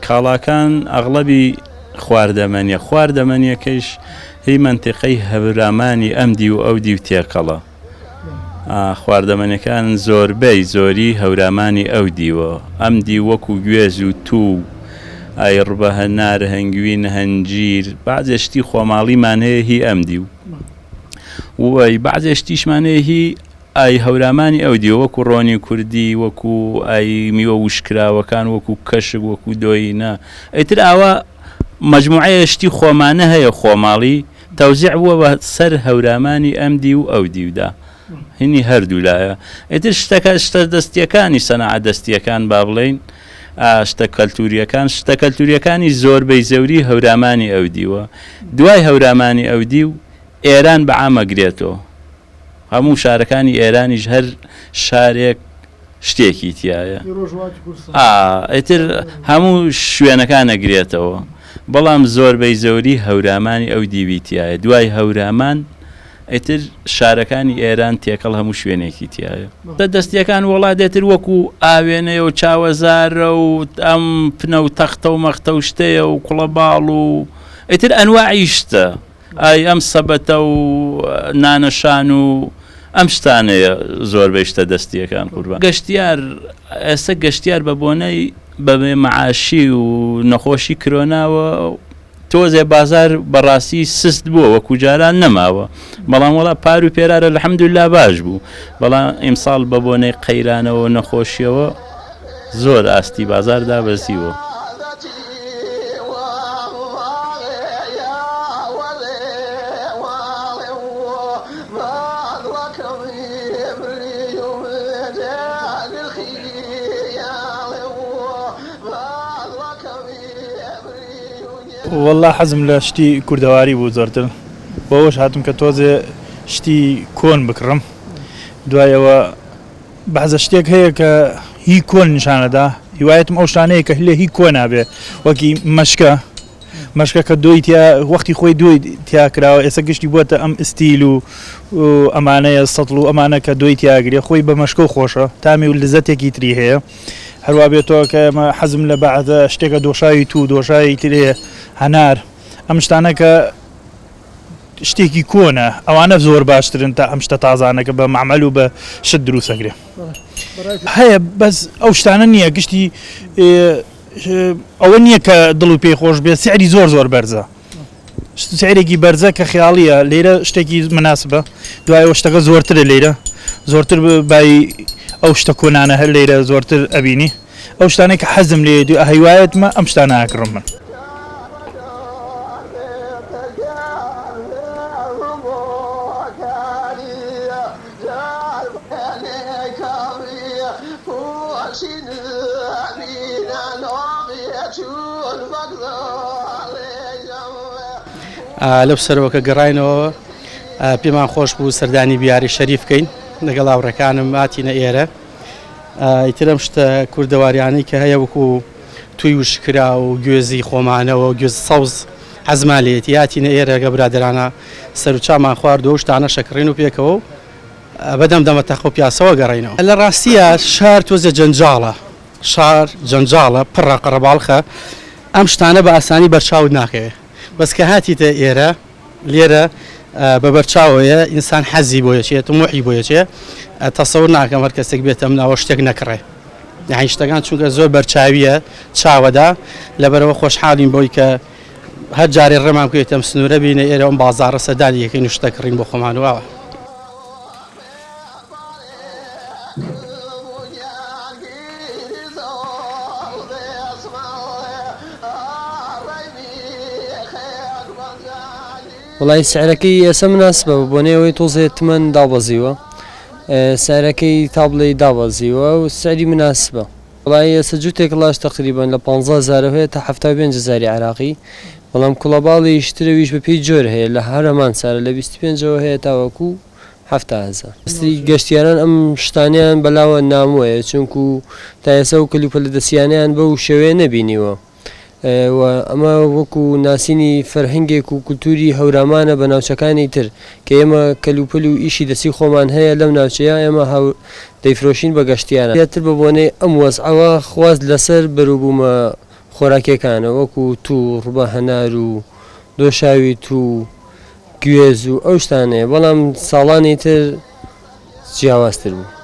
کاڵاکان ئەغڵەبی خواردەمەنیەکەیش هی منتیقەی هەورامانی ئەم دی و ئەو دی و تێکەڵە. خواردەمەنیەکان زۆری هەورامانی ئەو دیوە. ئەم دی وەکو گوێز و تو ئای ڕبە هەنار هەنگوین هەنجیر بەعزێشتی خۆماڵیمان هەیە هی ئەم دی و وای بەعزێشتیشمانەیە هی ئای هەورامانی ئەو دی وەکو ڕۆنی کوردی وەکو ئای میوە وشکراوەکان وەکو کەشک وەکو دۆینە ئیتر ئاوا مەجموعەیە شتی خۆمانە هەیە خۆماڵی تەوزیع بووە بە سەر هەورامانی ئەم دی و ئەو دیودا هینی هەردوو لایە. ئیتر شتە دەستیەکانی سەنەعەت دەستیەکان با بڵێین شتە کەلتوریەکانی زۆربەی زەوری هەورامانی ئەو دیوە. دوای هەورامانی ئەو دی و ئێران بەعامەگرێتەوە. هەموو شارەکانی ئێرانیش هەر شارێک شتێکی تایە ئیتر هەموو شوێنەکان ئەگرێتەوە بەڵام زۆربەی زەوری هەورامانی ئەو دیویتیایە. دوای هەورامان ئیتر شارەکانی ئێران تێکەڵ هەموو شوێنێکی تایە. دەستیەکان وڵاتێتر وەکو ئاوێنەیە و چاوەزارە و ئەم پنە و تەختە و مەختە و شتەیە و کوڵەباڵ و ئیتر ئەنواعی شتە ئای ئەم سەبەتە و نانەشان و ئەم شتانەیە زۆربەی شتە دەستیەکان قوربان. گەشتیار ئێستا گەشتیار بە بۆنەی بەبێ مەعاشی و نەخۆشی کرۆناوە تۆزێ بازار بەڕاستی سست بووە وەکو جاران نەماوە بەڵام وەڵا پار و پێرارە الحەمدوللا باش بوو بەڵام ئیمساڵ بە بۆنەی قەیرانەوە نەخۆشیەوە زۆر ئاستی بازار دابەزیوە. والله حەزم لە شتی کوردەواری بوو زۆرتر بەوەش هاتم کە تۆزێ شتی کۆن بکڕم. دوایەوە بەعزە شتێک هەیە کە هی کۆن نیشانەدا هیوایەتم ئەو شانەیە کە لێ هی کۆ نابێ وەکی مەشکە کە دۆی تیا وەختی خۆی دۆی تیا کراوە ئێستا گشتی بووەتە ئەم ئستیل و ئەمانەیە سەتڵ و ئەمانە کە دۆی تیاگرێ خۆی بە مەشکە و خۆشە تامی و لزەتێکی تری هەیە. هەروە بێتەوە کە ئەمە حەزم لە بەعزە شتێکە دۆشاوی تو دۆشایی ترێ هەنار ئەم شتانە کە شتێکی کۆنە ئەوانە زۆر باشترن تا ئەم شتە تازانەکە بە معمەل و بە شت دروستەگرێ. هەیە بەس ئەو شتانە نییە گشتی ئەوە نییە کە دڵ و پێی خۆش بێت سعری زۆر بەرزە سعرێکی بەرزە کە خیاڵیە لێرە شتێکی مناسبە دوایەوە شتەکە زۆرترە لێرە زۆرتر بای ئەو شتە کۆنانە هەر لێرە زۆرتر ئەبینی ئەو شتانێک کە حەزم لێ دو هیوایەتمە ئەم شتانە ئاکڕم من. لەو سەرەوەکە گەڕاینەوە پێمان خۆش بوو سەردانی بیاری شەریف بکەین لەگەڵ هاوڕێکانم هاتینە ئێرە. ئیترم شتە کوردەواریانەی کە هەیە وەکو توی وشکرا و گوێزی خۆمانەوە و گوێز سەوز حەزمان لێتی هاتینە ئێرە گە برادرانە سەر و چامان خواردەوە و شتانە شەکڕین و پێکەوە و بەدەم دەمە تەخۆ پیاسەوە گەڕینەوە. لە ڕاستیە شار تۆزە شار جەنجاڵە پڕە قەڕەباڵخە ئەم شتانە بە ئاسانی بەرچاوت ناکەوێت بەس کە هاتیتە ئێرە لێرە بە بەرچاوەیە ئینسان حەزی بۆ یەچێت و موحی بۆ یەچێ تەسەور ناکەم هەر کەسێک بێتە مناوە شتێک نەکڕێ یعنی شتەکان چونکە زۆر بەرچاویە چاوەدا لەبەرەوە خۆشحاڵین بۆی کە هەر جارێ ڕێمان بکەوێتە ئەم سنوورە بینە ئێرە ئەم بازاڕە سەدانی یەکەین و شتە کڕین بۆ خۆمانەوە. وڵی سعرەکەی ئێستا مناسبە بۆ نێەوەی تۆزێت تمەن دابەزیوە سعرەکەی تابلەی دابەزیوە و سعری مناسبە. وڵی ئێستا جووتێک لاش تقریبان لە 15,000 هەیە تا 75,000 عراقی بەڵام کوڵەباڵی شترەویش بە پێی جۆر هەیە لە هەرەمان سارە لە 25ەوە هەیە تاوەکو 7,000 گەشتیاران ئەم شتانیان بەلاوە نامووە چونکو تا ئێستا و کەلوپەل لە دەستیانیان بەو شێوەیە نەبینیوە ئەمە وەکو ناسینی فەرهەنگێک و کولتوری هەورامانە بە ناوچەکانی تر کە ئێمە کەلوپەل و ئیشی دەستی خۆمان هەیە لەم ناوچەیە ئێمە دەیفرۆشین بە گەشتیانە یاتر بە بۆنەی ئەم وەزعەوە خواست لەسەر بەروبوومە خۆراکیەکانە وەکو توو ڕووبە هەنار و دۆشاوی تو گوێز و ئەو شتانەیە بەڵام ساڵانی تر جیاوازتر بوو.